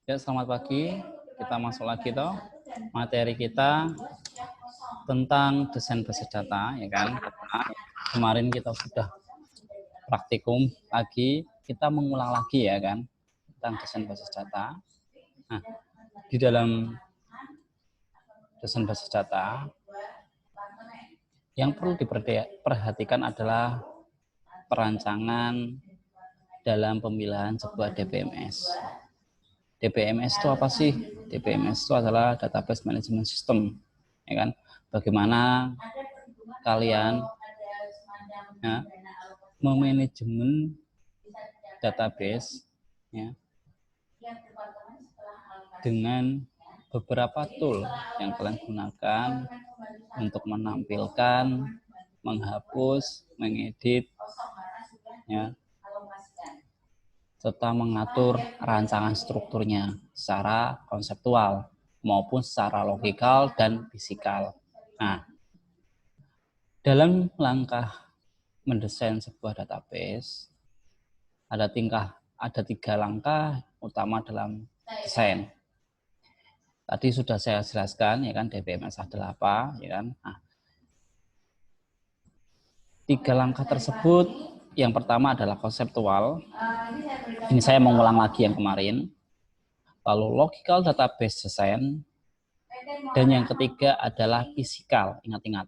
Ya, selamat pagi. Kita masuk lagi toh. Materi kita tentang desain basis data, ya kan? Kemarin kita sudah praktikum lagi, kita mengulang lagi ya kan tentang desain basis data. Nah, di dalam desain basis data yang perlu diperhatikan adalah perancangan dalam pemilihan sebuah DBMS. DBMS itu apa sih? DBMS itu adalah Database Management System, ya kan? Bagaimana kalian ya, memanajemen database ya, dengan beberapa tool yang kalian gunakan untuk menampilkan, menghapus, mengedit, ya, serta mengatur rancangan strukturnya secara konseptual maupun secara logikal dan fisikal. Nah, dalam langkah mendesain sebuah database ada 3 langkah utama dalam desain. Tadi sudah saya jelaskan ya kan DBMS adalah apa ya kan. Nah, 3 langkah tersebut yang pertama adalah konseptual. Ini saya mengulang lagi yang kemarin. Lalu logical database design, dan yang ketiga adalah fisikal. Ingat-ingat.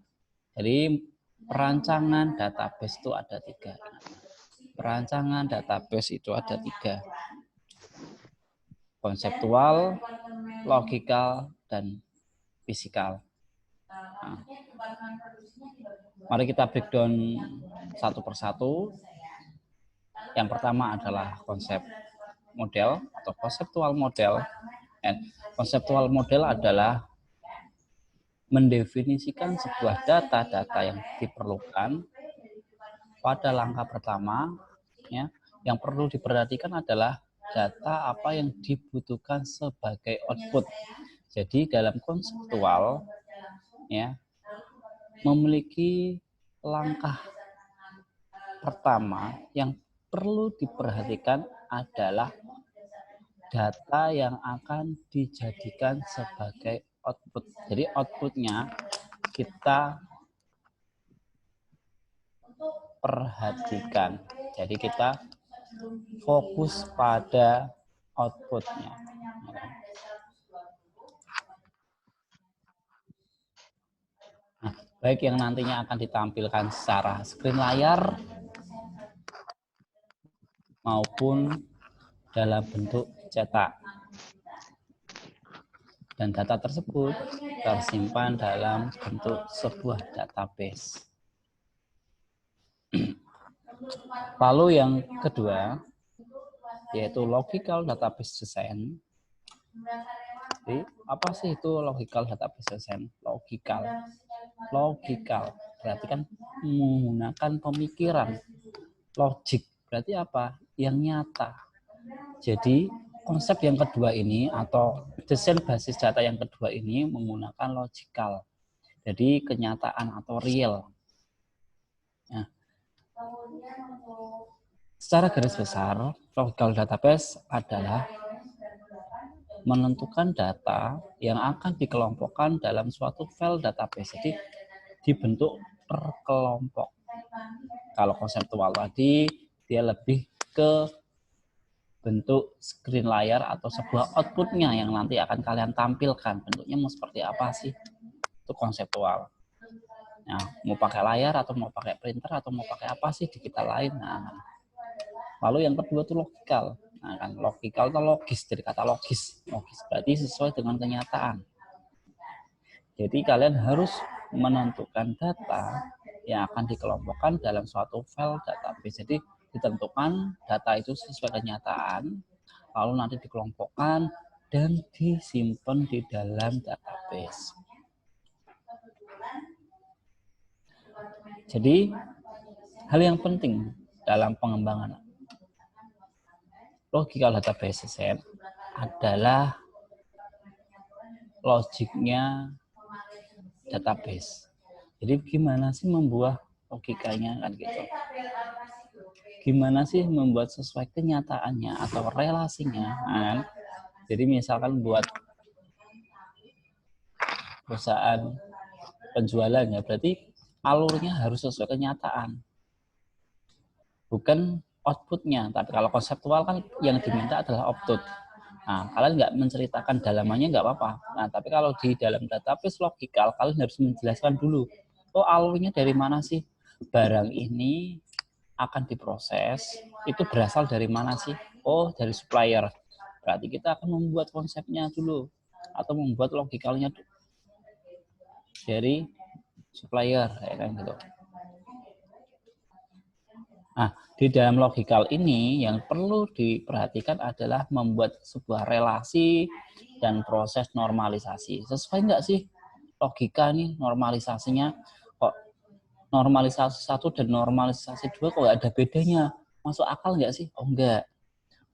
Jadi perancangan database itu ada 3. Perancangan database itu ada 3. Konseptual, logikal, dan fisikal. Nah, mari kita breakdown satu persatu. Yang pertama adalah konsep model atau konseptual model. Konseptual model adalah mendefinisikan sebuah data-data yang diperlukan pada langkah pertama. Ya, yang perlu diperhatikan adalah data apa yang dibutuhkan sebagai output. Jadi dalam konseptual ya memiliki langkah pertama yang perlu diperhatikan adalah data yang akan dijadikan sebagai output. Jadi outputnya kita perhatikan. Jadi kita fokus pada outputnya. Nah, baik yang nantinya akan ditampilkan secara screen layar maupun dalam bentuk cetak. Dan data tersebut tersimpan dalam bentuk sebuah database. Lalu yang kedua yaitu logical database design. Jadi, apa sih itu logical database design? Logikal berarti kan menggunakan pemikiran. Logik berarti apa? Yang nyata. Jadi konsep yang kedua ini atau desain basis data yang kedua ini menggunakan logical. Jadi kenyataan atau real. Nah, secara garis besar, logical database adalah menentukan data yang akan dikelompokkan dalam suatu file database. Jadi dibentuk per kelompok. Kalau konseptual tadi dia lebih ke bentuk screen layar atau sebuah outputnya yang nanti akan kalian tampilkan. Bentuknya mau seperti apa sih? Itu konseptual. Nah, mau pakai layar atau mau pakai printer atau mau pakai apa sih digital lain. Nah, lalu yang kedua itu logikal. Nah, kan logikal itu logis, dari kata logis. Logis berarti sesuai dengan kenyataan. Jadi kalian harus menentukan data yang akan dikelompokkan dalam suatu file database. Jadi ditentukan data itu sesuai kenyataan, lalu nanti dikelompokkan dan disimpan di dalam database. Jadi hal yang penting dalam pengembangan logical database set adalah logiknya database. Jadi gimana sih membuat logikanya kan gitu. Gimana sih membuat sesuai kenyataannya atau relasinya kan? Jadi misalkan buat perusahaan penjualan ya, berarti alurnya harus sesuai kenyataan, bukan outputnya. Tapi kalau konseptual kan yang diminta adalah output. Nah, kalian nggak menceritakan dalamannya nggak apa-apa. Nah, tapi kalau di dalam database logikal, kalian harus menjelaskan dulu, oh alurnya dari mana sih? Barang ini akan diproses, itu berasal dari mana sih? Oh, dari supplier. Berarti kita akan membuat konsepnya dulu, atau membuat logikalnya dari supplier, ya kan gitu. Nah, di dalam logikal ini yang perlu diperhatikan adalah membuat sebuah relasi dan proses normalisasi. Sesuai nggak sih logika nih normalisasinya? Kok normalisasi 1 dan normalisasi 2 kok nggak ada bedanya? Masuk akal nggak sih? Oh enggak.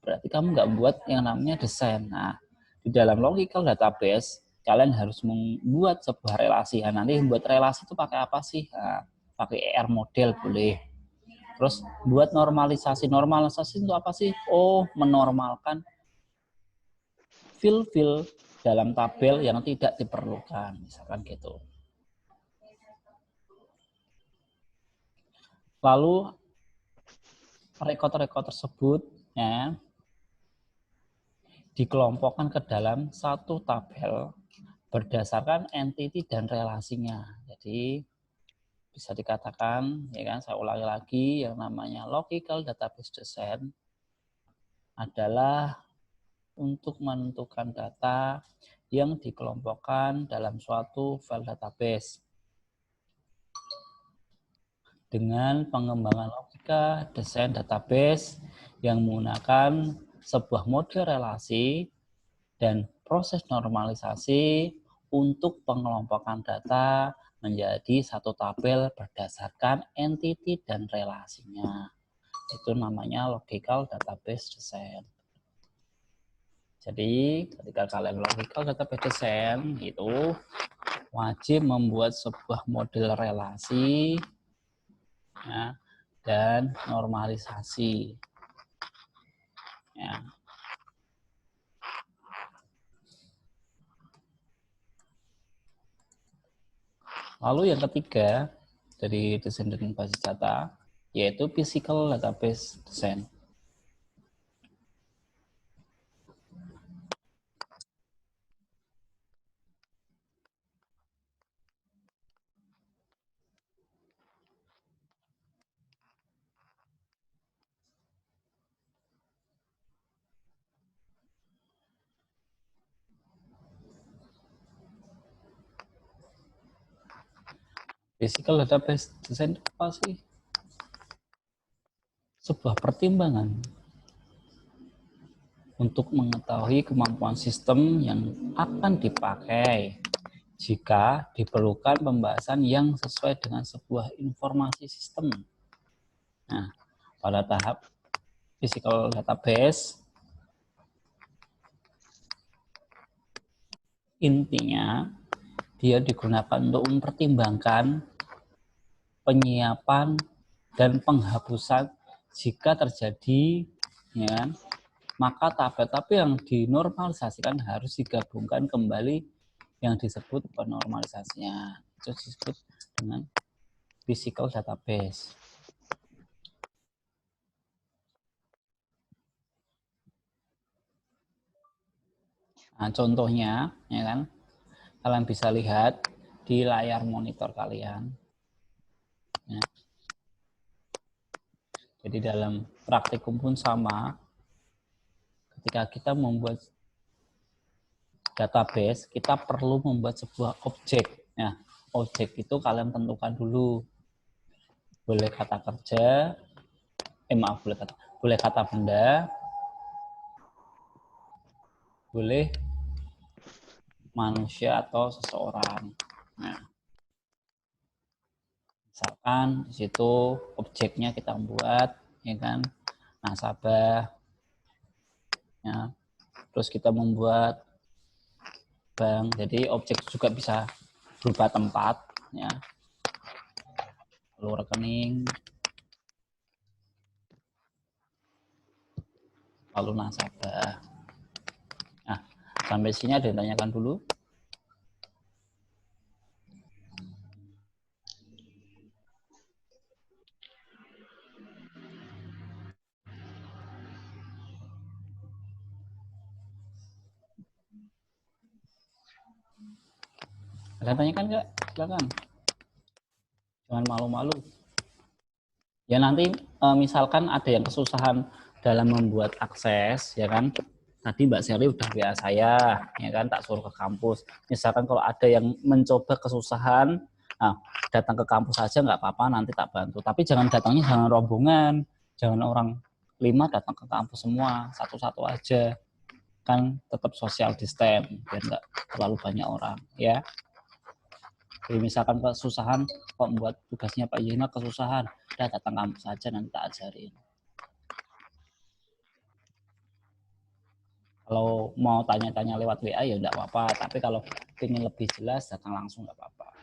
Berarti kamu nggak buat yang namanya desain. Nah, di dalam logical database, kalian harus membuat sebuah relasi. Nah, nanti membuat relasi itu pakai apa sih? Nah, pakai ER model boleh. Terus buat normalisasi. Normalisasi itu apa sih? Oh, menormalkan fill dalam tabel yang tidak diperlukan. Misalkan gitu. Lalu rekod-rekod tersebut ya, dikelompokkan ke dalam satu tabel berdasarkan entity dan relasinya. Jadi bisa dikatakan, ya kan, saya ulangi lagi, yang namanya logical database design adalah untuk menentukan data yang dikelompokkan dalam suatu file database dengan pengembangan logika desain database yang menggunakan sebuah model relasi dan proses normalisasi untuk pengelompokan data menjadi satu tabel berdasarkan entity dan relasinya. Itu namanya logical database design. Jadi ketika kalian logical database design itu wajib membuat sebuah model relasi ya, dan normalisasi. Ya. Lalu yang ketiga dari desain dan basis data yaitu physical database design. Physical database design itu apa sih? Sebuah pertimbangan untuk mengetahui kemampuan sistem yang akan dipakai jika diperlukan pembahasan yang sesuai dengan sebuah informasi sistem. Nah, pada tahap physical database, intinya dia digunakan untuk mempertimbangkan penyiapan dan penghapusan jika terjadi, ya, maka tabel-tabel yang dinormalisasikan harus digabungkan kembali yang disebut penormalisasinya. Itu disebut dengan physical database. Nah, contohnya, ya kan, kalian bisa lihat di layar monitor kalian. Ya. Jadi dalam praktikum pun sama, ketika kita membuat database, kita perlu membuat sebuah objek. Nah, objek itu kalian tentukan dulu. Boleh kata kerja, boleh kata benda, boleh manusia atau seseorang. Nah, misalkan di situ objeknya kita buat, ya kan, nasabah, ya. Terus kita membuat bank, jadi objek juga bisa berupa tempat, ya, lalu rekening, lalu nasabah. Nah, Sampai sini ada yang tanyakan dulu? Ada yang tanyakan nggak? Silakan. Jangan malu-malu. Ya nanti misalkan ada yang kesusahan dalam membuat akses, ya kan? Tadi Mbak Seri udah WA saya, ya kan? Tak suruh ke kampus. Misalkan kalau ada yang mencoba kesusahan, nah, datang ke kampus saja nggak apa-apa, nanti tak bantu. Tapi jangan datangnya jangan rombongan, jangan orang 5 datang ke kampus semua, satu-satu aja. Kan tetap social distance, biar nggak terlalu banyak orang, ya. Jadi misalkan kesusahan, kok membuat tugasnya Pak Yena kesusahan, udah datang kampus saja nanti tak ajarin. Kalau mau tanya-tanya lewat WA ya enggak apa-apa, tapi kalau ingin lebih jelas datang langsung enggak apa-apa.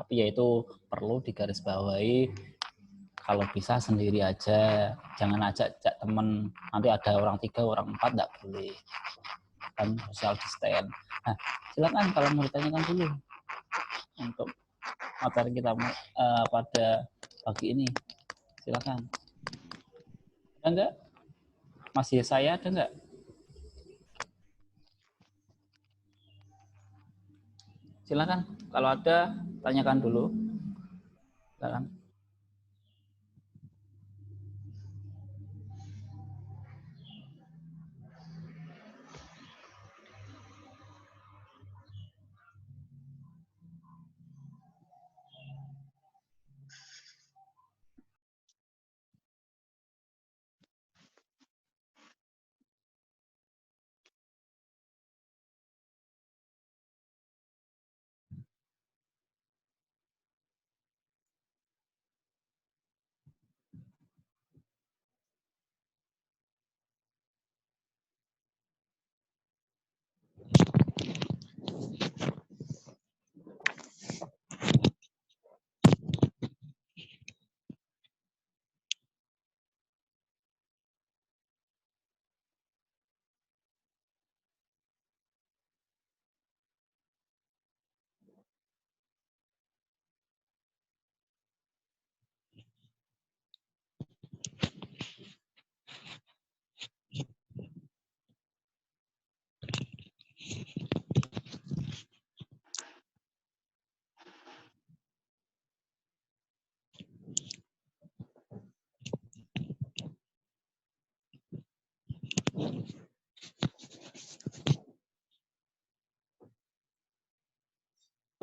Tapi ya itu perlu digarisbawahi, kalau bisa sendiri aja, jangan ajak teman, nanti ada orang 3, orang 4 enggak boleh. Kan social distance. Nah, silakan kalau mau ditanyakan dulu untuk materi kita pada pagi ini. Silakan. Ada enggak? Masih saya ada enggak? Silakan. Kalau ada, tanyakan dulu. Silakan.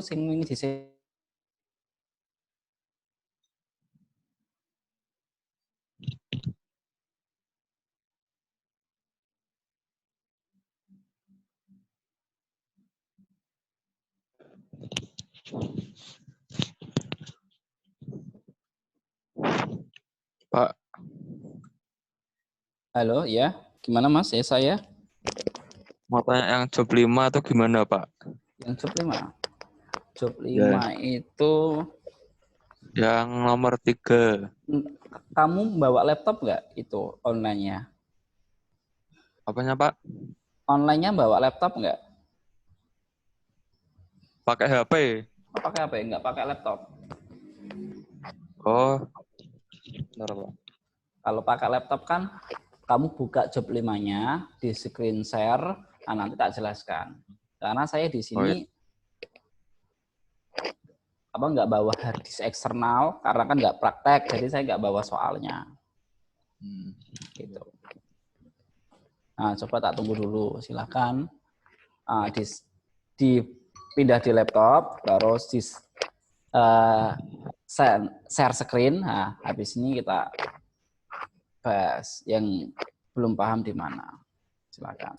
Sing ini di Pak, Halo, ya. Gimana Mas? Ya saya. mau tanya yang job 5 atau gimana, Pak? Yang job 5. Job 5 Ya. itu Yang nomor 3. kamu bawa laptop nggak itu online-nya? Apanya, Pak? Online-nya bawa laptop nggak? Pakai HP. Pakai apa ya? Nggak pakai laptop. Oh, benar, Pak. Kalau pakai laptop kan kamu buka job 5-nya, di screen share, nah nanti tak jelaskan. Karena saya di Oh, ya. sini nggak bawa hard disk eksternal karena kan nggak praktek, jadi saya nggak bawa soalnya. Gitu. Nah, coba tak tunggu dulu, silakan. Dipindah di laptop, terus di share screen. Nah, habis ini kita bahas yang belum paham di mana. Silakan.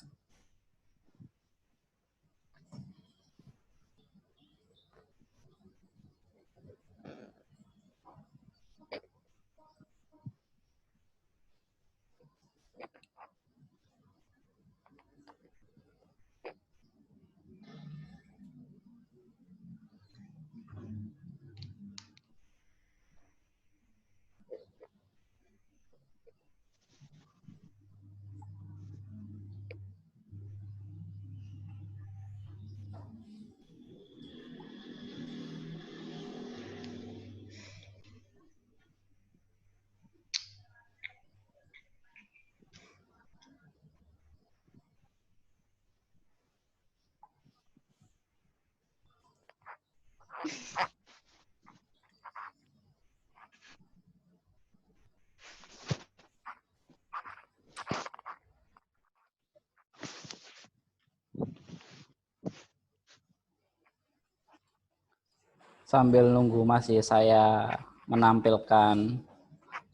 Sambil nunggu masih saya menampilkan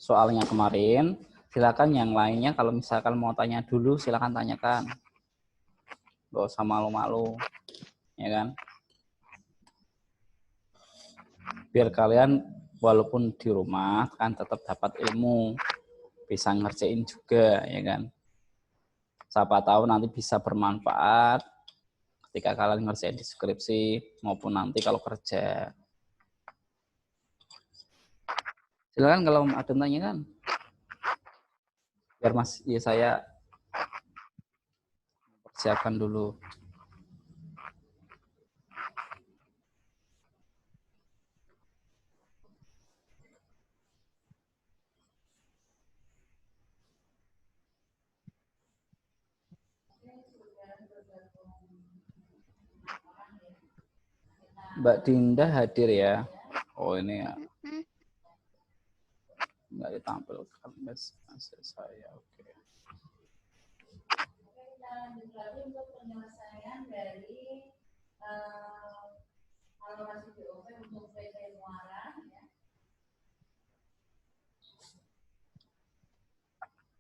soalnya kemarin, silakan yang lainnya kalau misalkan mau tanya dulu silakan tanyakan. Gak usah malu-malu, ya kan? Biar kalian walaupun di rumah kan tetap dapat ilmu, bisa ngerjain juga, ya kan? Siapa tahu nanti bisa bermanfaat ketika kalian ngerjain di skripsi maupun nanti kalau kerja. Silakan kalau ada tanya kan. Biar Mas, ya saya persiapkan dulu. Mbak Dinda hadir ya. Oh ini ya. Nggak ditampilkan masih saya. Oke. Kita lanjut lagi untuk penyelesaian dari alokasi BOP untuk PT Muara. Ya.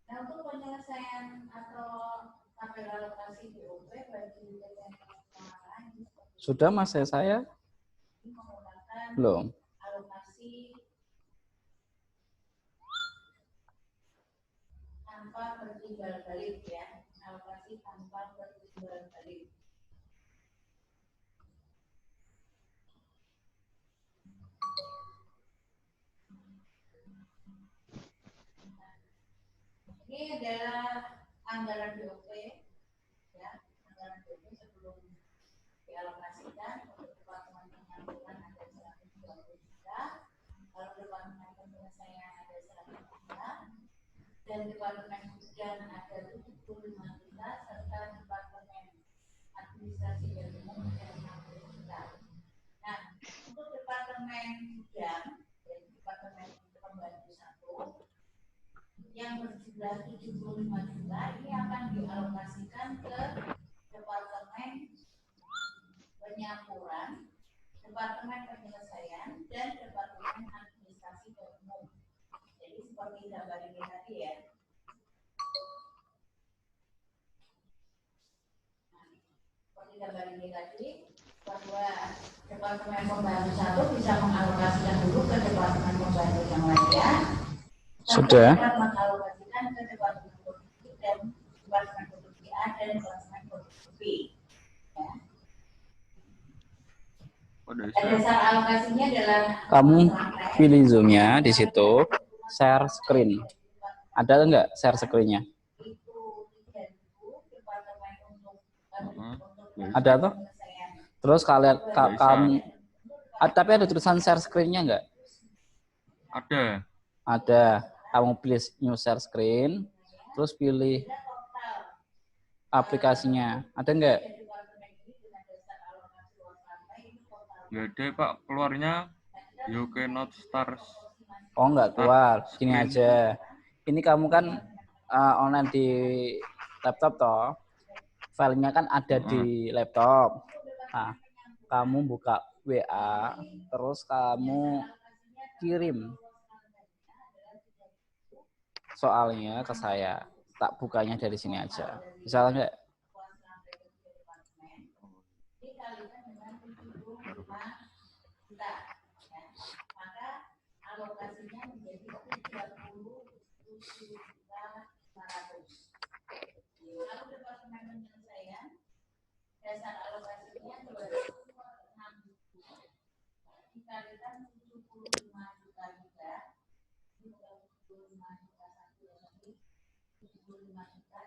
Nah, untuk penyelesaian atau tabel alokasi BOP bagi PT Muara ini Sudah Mas saya? menggunakan Belum. alokasi tanpa bertimbal balik ya, alokasi tanpa bertimbal balik. Ini adalah anggaran BOP ya, anggaran BOP sebelum dialokasikan untuk departemen penyaluran ada 120 juta, lalu departemen penyelesaian ada 100 juta, dan departemen ujian ada 75 juta, serta departemen administrasi dan umum ada 60 juta. Nah, untuk departemen ujian dan departemen pembantu 1 yang berjumlah 75 juta ini akan dialokasikan ke departemen penyaluran, departemen penyelesaian, dan departemen administrasi dan umum. Jadi seperti gambar ini tadi ya. Nah, seperti gambar ini tadi, bahwa departemen pembantu 1 bisa mengalokasikan dulu ke departemen pembantu yang lainnya. Sudah. Mengalokasikan ke departemen produksi dan departemen produksi A dan departemen produksi B. Ya. Dasar alokasinya adalah kamu pilih zoom-nya di situ, share screen. Ada enggak share screen-nya? Ada tuh. Terus kalian kamu tapi ada tulisan share screen-nya enggak? Ada. Ada. Kamu pilih new share screen, terus pilih aplikasinya. Ada enggak? Ya deh Pak, keluarnya you cannot start. Oh enggak keluar, gini aja. Ini kamu kan online di laptop toh, filenya kan ada di laptop. Nah, kamu buka WA, terus kamu kirim soalnya ke saya. Tak bukanya dari sini aja. Bisa enggak? Alokasinya menjadi 37.500. Lalu departemen penyelesaian dasar alokasinya 206 dikalikan 75 juta juga. Ini 75 juta satu lagi 75 juta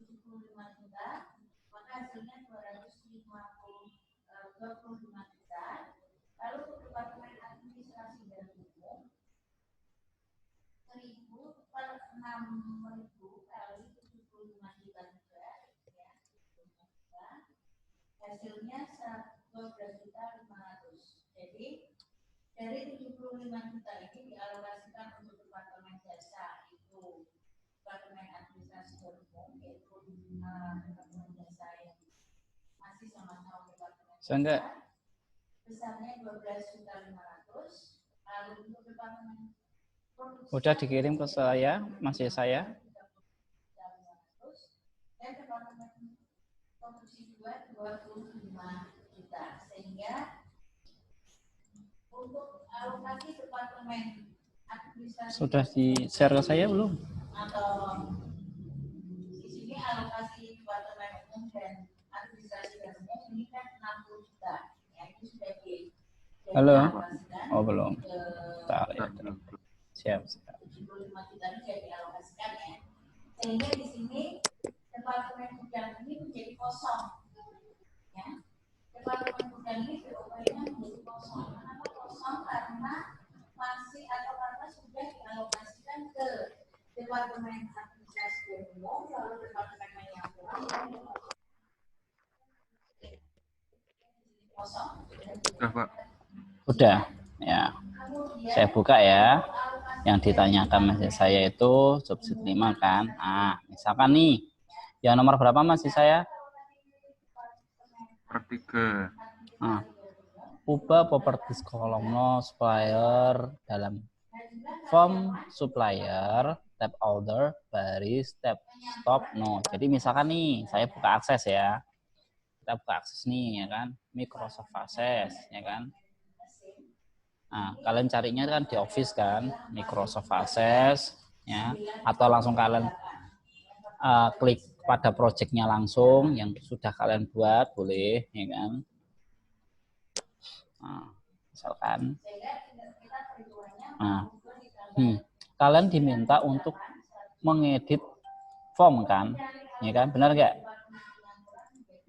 75 juta, maka hasilnya 25 juta. Lalu untuk departemen administrasi dan umum 1.000 per 6.000 kali 75 juta juga ya, 75 juta. Hasilnya 1.000 Dari 75 juta ini dialokasikan untuk departemen jasa, itu departemen administrasi dan umum, yaitu departemen jasa yang masih sama-sama departemen Sehingga jasa, besarnya 12.500.000. Lalu untuk departemen produksi udah dikirim ke saya, masih saya. dan departemen produksi 25 juta, sehingga untuk alokasi departemen administrasi Sudah di-share ke saya belum? atau di sini alokasi departemen umum dan administrasi dan umum ini kan 60 juta, ya itu sudah Halo? dialokasikan Oh, belum. ke Bentar, ya. Siap. 75 juta ini sudah dialokasikan, ya, sehingga di sini departemen gudang ini menjadi kosong, ya. Departemen gudang ini BOP-nya menjadi kosong. Kenapa kosong? Karena masih atau karena sudah dialokasikan ke departemen administrasi dan umum, lalu departemen penyaluran kosong. Pak. Udah. Ya. Saya buka ya. Yang ditanyakan masih saya itu subsidi 5 kan. Nah, misalkan nih. Yang nomor berapa masih saya? Per 3. Nah, ubah properties kolomno supplier dalam form supplier tab order baris tab stop no. Jadi misalkan nih saya buka akses ya, kita buka akses nih ya kan, Microsoft Access ya kan. Nah kalian carinya kan di Office kan, Microsoft Access ya, atau langsung kalian klik pada projectnya langsung yang sudah kalian buat boleh ya kan. Nah, misalkan kalian diminta untuk mengedit form kan, ya kan, benar nggak?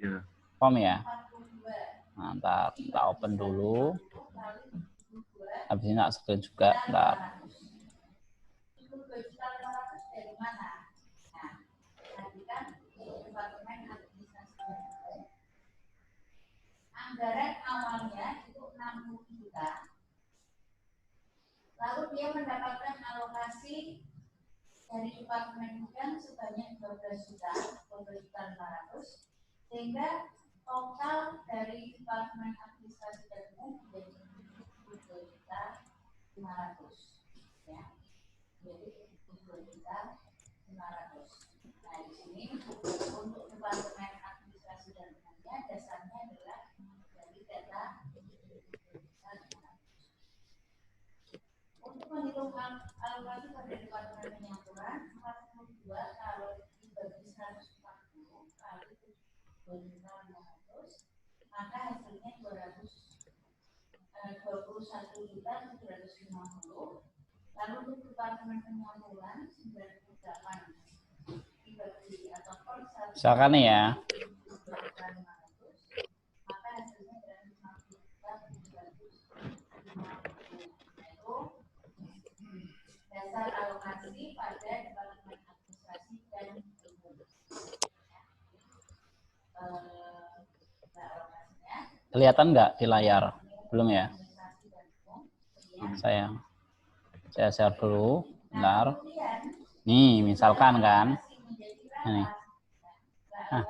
Ya. Form ya. Nah, ntar kita open dulu. Habis ini tak screen juga, ntar. Anggaran awalnya itu 60 juta. Lalu dia mendapatkan alokasi dari departemen gudang sebanyak 12 juta, 12.500.000, sehingga total dari departemen administrasi dan umum menjadi 12.500.000, ya. Jadi 12.500.000. Nah di sini untuk departemen administrasi dan umumnya dasarnya adalah dari data. Untuk menghitung alokasi pada departemen penyaluran 42 kalau dibagi 140 kali 2.500.000, maka hasilnya 21.750.000. Lalu untuk departemen penyaluran 98 dibagi atau per 1. Misalkan nih ya. Maka hasilnya adalah 50.750. Dasar alokasi pada departemen administrasi dan umum. Kelihatan nggak di layar? Belum ya? Saya share dulu. Bentar. Nih, misalkan kan. Nih. Nah,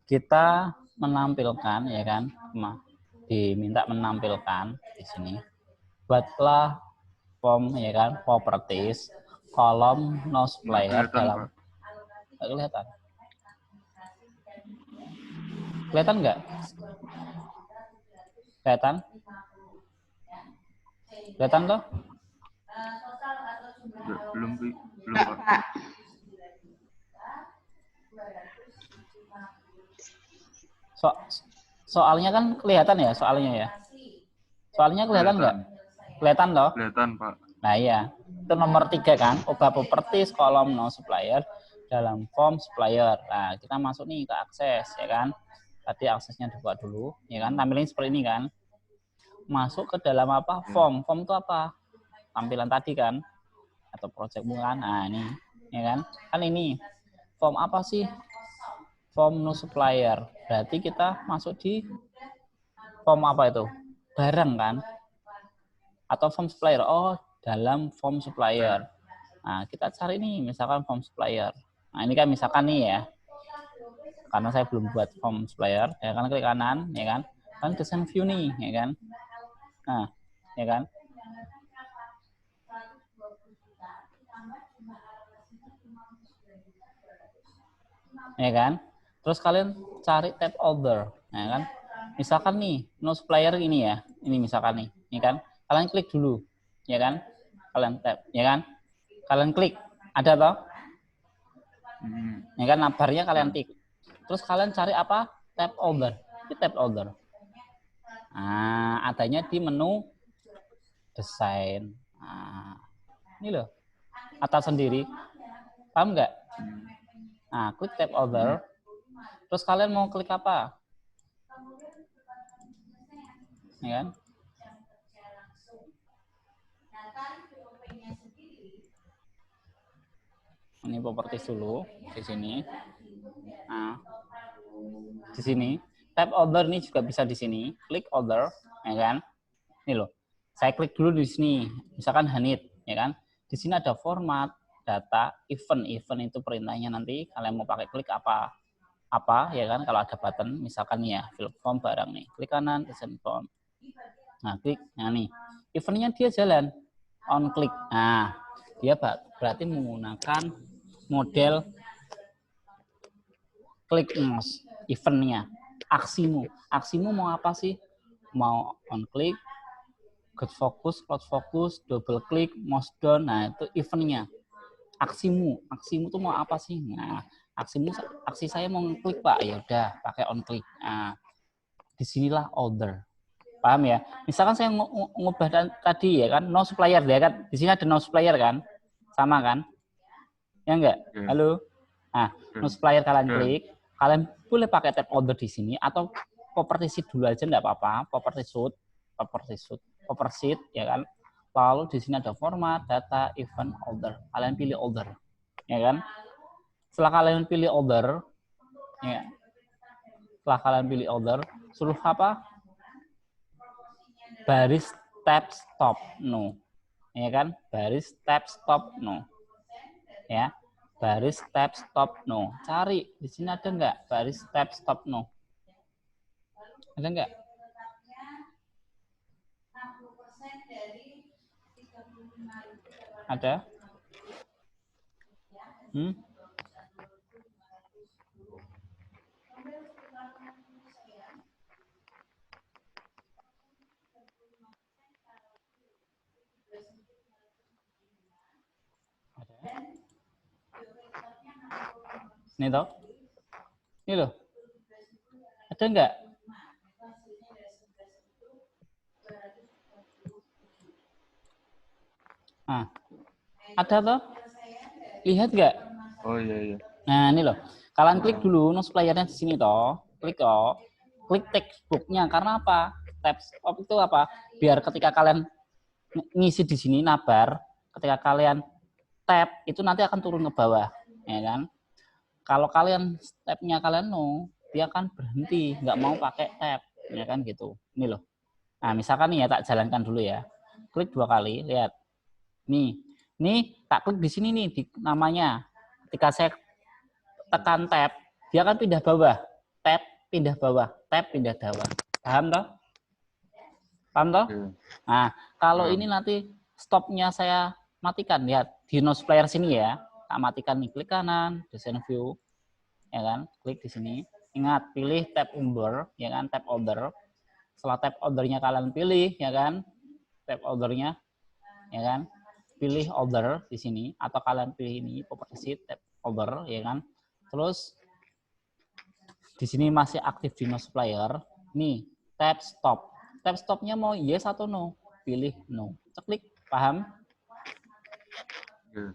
kita menampilkan ya kan, diminta menampilkan di sini. Buatlah form ya kan, properties, kolom no supplier dalam. Kelihatan? Kelihatan nggak? Kelihatan? Kelihatan toh? Belum Pak. Soalnya kan kelihatan ya, soalnya ya. Soalnya kelihatan nggak? Kelihatan toh? Kelihatan Pak. Nah iya, itu nomor 3 kan, ubah properties kolom no supplier dalam form supplier. Nah kita masuk nih ke akses ya kan. Tadi aksesnya dibuat dulu, ya kan? Tampilin seperti ini kan. Masuk ke dalam apa? Form. Form itu apa? Tampilan tadi kan, atau project bukan? Nah ini, ya kan? Kan ini form apa sih? Form no supplier. Berarti kita masuk di form apa itu? Barang kan? Atau form supplier. Oh, dalam form supplier. Nah, kita cari nih, misalkan form supplier. Nah, ini kan misalkan nih ya. Karena saya belum buat form supplier, ya kan klik kanan, ya kan. Kan desain view nih, ya kan. Nah, ya kan. Ya kan. Terus kalian cari tab order, ya kan. Misalkan nih, no supplier ini ya. Ini misalkan nih, ya kan. Kalian klik dulu, ya kan. Kalian tab, ya kan. Kalian klik, ada toh? Ya kan, nabarnya kalian klik. Terus kalian cari apa? Tab order. Ini tab order. Nah, adanya di menu desain. Nah, ini loh, atas sendiri. Paham nggak? Nah, klik tab order. Terus kalian mau klik apa? Ya kan? Ini properties dulu di sini. Nah, di sini tab order ini juga bisa di sini. Klik order, ya kan? Ini loh. Saya klik dulu di sini. Misalkan Hanit, ya kan? Di sini ada format, data, event. Event itu perintahnya nanti kalian mau pakai klik apa? Apa, ya kan? Kalau ada button, misalkan ya, fill form barang nih. Klik kanan, design form. Nah, klik. Nah, nih. Eventnya dia jalan. On click. Nah, dia berarti menggunakan model klik mouse. Eventnya. Aksimu mau apa sih? Mau on click, get focus, close focus, double click, mouse down. Nah, itu eventnya. Aksimu tuh mau apa sih? Nah, aksi saya mau klik Pak. Ya udah, pakai on click. Nah, disinilah order. Paham ya? Misalkan saya ngubah tadi ya kan, no supplier ya kan. Di sini ada no supplier kan? Sama kan? Ya enggak? Halo. Nah, no supplier kalian klik, kalian boleh pakai tab order di sini atau property sheet dulu aja enggak apa-apa, property sheet ya kan. Lalu di sini ada format, data, event, order. Kalian pilih order. Ya kan? Setelah kalian pilih order, ya. Setelah kalian pilih order, suruh apa? Baris tab stop no, ya kan? Baris tab stop no, ya. Baris tab stop no. Cari di sini ada nggak baris tab stop no? Ada nggak? Ada? Ini toh? Ini loh. Ada enggak? Nah, ada toh? Lihat enggak? Oh iya. Nah, ini loh. Kalian klik dulu no suppliernya di sini toh. Klik toh. Klik textbooknya karena apa? Tabs itu apa? Biar ketika kalian ngisi di sini nabar, ketika kalian tab itu nanti akan turun ke bawah, ya kan? Kalau kalian tabnya kalian no, dia akan berhenti, nggak mau pakai tab, ya kan gitu. Ini loh. Nah, misalkan nih ya tak jalankan dulu ya. Klik 2 kali, lihat. Nih tak klik di sini nih di namanya. Ketika saya tekan tab, dia akan pindah bawah. Tab pindah bawah, tab pindah bawah. Paham toh? Paham toh? Nah, kalau ini nanti stopnya saya matikan, lihat di nose player sini ya. Tak matikan nih, klik kanan, design view, ya kan? Klik di sini. Ingat, pilih tab order, ya kan? Tab order. Setelah tab ordernya kalian pilih, ya kan? Tab ordernya, ya kan? Pilih order di sini, atau kalian pilih ini property sheet tab order, ya kan? Terus di sini masih aktif di no supplier. Nih, tab stop. Tab stopnya mau yes atau no? Pilih no. Klik, paham?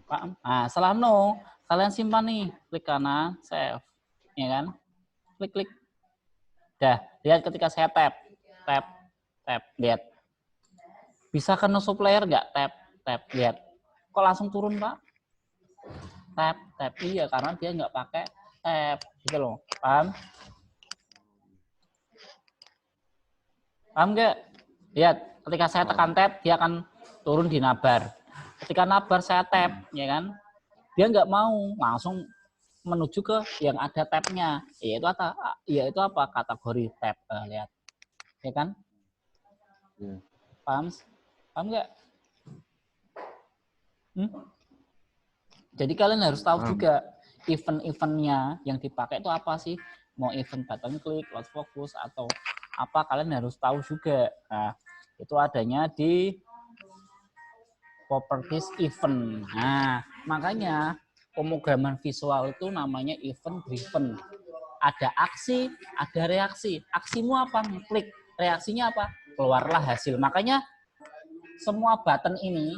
Paham? Nah, setelah no, kalian simpan nih, klik kanan, save, ya kan? Klik. Dah, lihat ketika saya tab, lihat. Bisa ke no supplier nggak? Tab, lihat. Kok langsung turun, Pak? Tab, iya, karena dia nggak pakai tab, gitu loh. Paham? Paham nggak? Lihat, ketika saya tekan tab, dia akan turun di navbar. Ketika navbar saya tab, ya kan? Dia nggak mau langsung menuju ke yang ada tabnya, yaitu apa? Kategori tab. Lihat, ya kan? Paham? Paham nggak? Jadi kalian harus tahu juga event-eventnya yang dipakai itu apa sih? Mau event button click, load focus, atau apa, kalian harus tahu juga. Nah, itu adanya di properties event. Nah, makanya pemrograman visual itu namanya event driven. Ada aksi, ada reaksi. Aksimu apa? Klik. Reaksinya apa? Keluarlah hasil. Makanya semua button ini,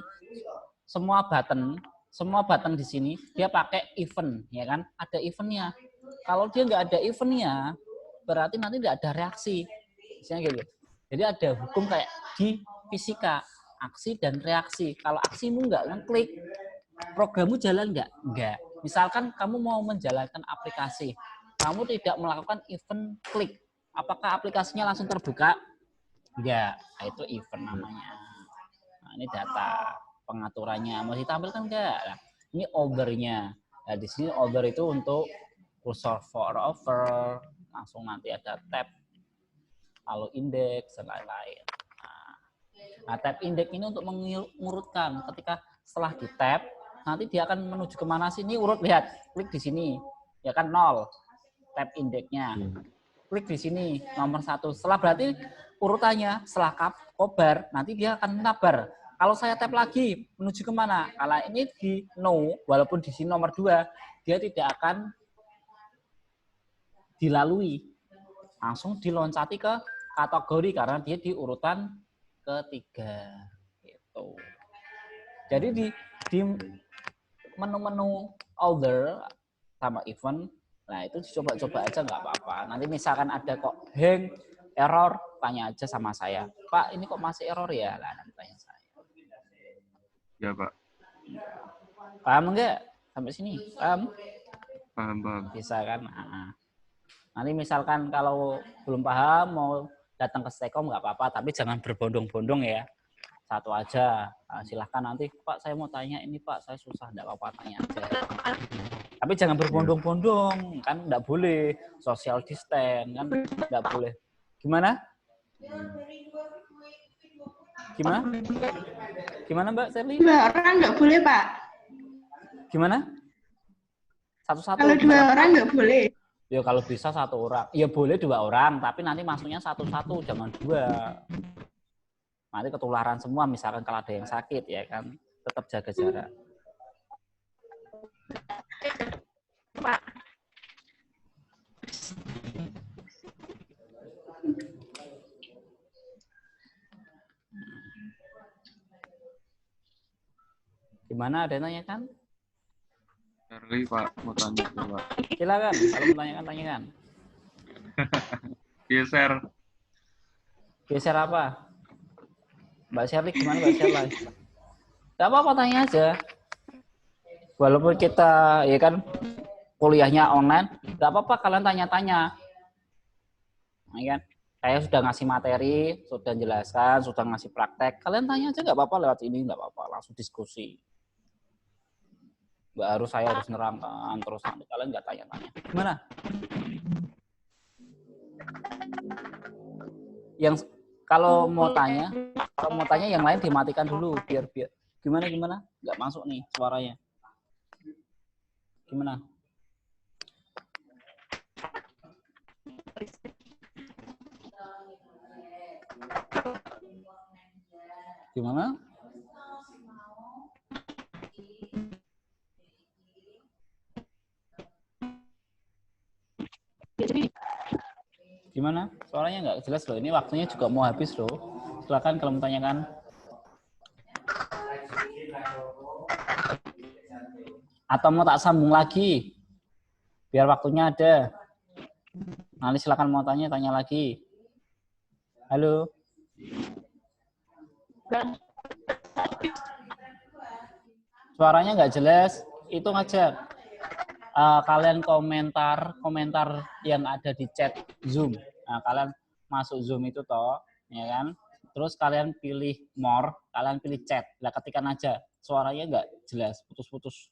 semua button di sini dia pakai event, ya kan? Ada eventnya. Kalau dia nggak ada eventnya, berarti nanti nggak ada reaksi. Misalnya gitu. Jadi ada hukum kayak di fisika, aksi dan reaksi. Kalau aksimu nggak ngeklik, programmu jalan nggak? Nggak. Misalkan kamu mau menjalankan aplikasi, kamu tidak melakukan event klik, apakah aplikasinya langsung terbuka? Nggak. Nah, itu event namanya. Nah, ini data pengaturannya. Mau ditampilkan nggak? Nah, ini ordernya. Nah, di sini order itu untuk cursor for over, langsung nanti ada tab, lalu indeks, dan lain-lain. Nah, tab indeks ini untuk mengurutkan. Ketika setelah di tab, nanti dia akan menuju kemana sih? Ini urut, lihat. Klik di sini, ya kan 0. Tab indeksnya. Klik di sini, nomor 1. Setelah berarti urutannya, setelah kobar, nanti dia akan nabar. Kalau saya tab lagi, menuju kemana? Kalau ini di no, walaupun di sini nomor 2, dia tidak akan dilalui. Langsung diloncati ke kategori, karena dia di urutan ketiga. Gitu. Jadi di menu-menu order sama event, nah itu dicoba-coba aja nggak apa-apa. Nanti misalkan ada kok hang, error, tanya aja sama saya. Pak, ini kok masih error ya? Lah, nanti tanya saya. Ya, Pak. Paham nggak? Sampai sini? Paham? Paham. Bisa kan? Nah. Nanti misalkan kalau belum paham, mau datang ke Stekom nggak apa-apa, tapi jangan berbondong-bondong ya. Satu aja. Nah, silahkan nanti, Pak, saya mau tanya ini, Pak, saya susah, nggak apa-apa, tanya aja. Tapi jangan berbondong-bondong, kan nggak boleh. Social distance, kan nggak boleh. Gimana? Gimana, Mbak Sherly? 2 orang nggak boleh, Pak. Gimana? Satu-satu. Kalau 2 orang nggak boleh. Ya kalau bisa 1 orang. Ya boleh 2 orang, tapi nanti masuknya satu-satu, jangan 2. Nanti ketularan semua, misalkan kalau ada yang sakit, ya kan. Tetap jaga jarak. Pak. Gimana, ada yang nanya kan? Charlie, Pak, mau tanya Pak. Silakan, kalau mau tanyakan. Geser apa? Mbak Sherly, gimana Mbak Sherly? Gak apa-apa, tanya aja. Walaupun kita, ya kan, kuliahnya online, gak apa-apa kalian tanya-tanya. Ya kan? Saya sudah ngasih materi, sudah jelaskan, sudah ngasih praktek. Kalian tanya aja, gak apa-apa lewat ini, gak apa-apa, langsung diskusi. Nggak harus saya harus nerangkan terus, nanti kalian nggak tanya-tanya. Gimana? Yang kalau mau tanya yang lain dimatikan dulu biar gimana? Nggak masuk nih suaranya. Gimana? Gimana? Gimana? Suaranya nggak jelas loh. Ini waktunya juga mau habis loh. Silakan kalau mau tanyakan. Atau mau tak sambung lagi? Biar waktunya ada. Nanti silakan mau tanya lagi. Halo. Suaranya nggak jelas. Itu aja. Kalian komentar yang ada di chat Zoom. Nah, kalian masuk Zoom itu toh, ya kan? terus kalian pilih more, kalian pilih chat. Lah ketikan aja, suaranya nggak jelas, putus-putus.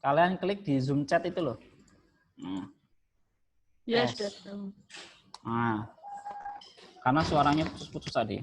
Kalian klik di Zoom chat itu loh. Ya, Yes. sudah tahu. Nah, karena suaranya putus-putus tadi.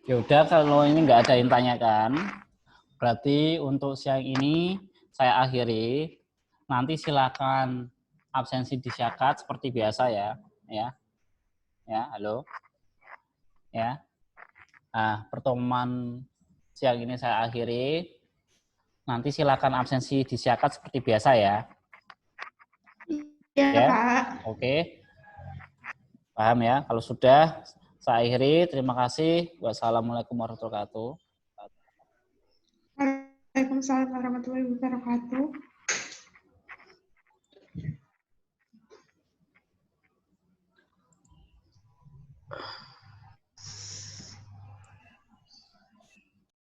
Ya udah, kalau ini nggak ada yang tanyakan, berarti untuk siang ini saya akhiri. Nanti silakan absensi disyakat seperti biasa ya, halo, ya. Nah, pertemuan siang ini saya akhiri. Nanti silakan absensi disyakat seperti biasa ya. Ya, Ya. Pak. Oke, paham ya? Kalau sudah, saya akhiri. Terima kasih. Wassalamualaikum warahmatullahi wabarakatuh. Waalaikumsalam warahmatullahi wabarakatuh.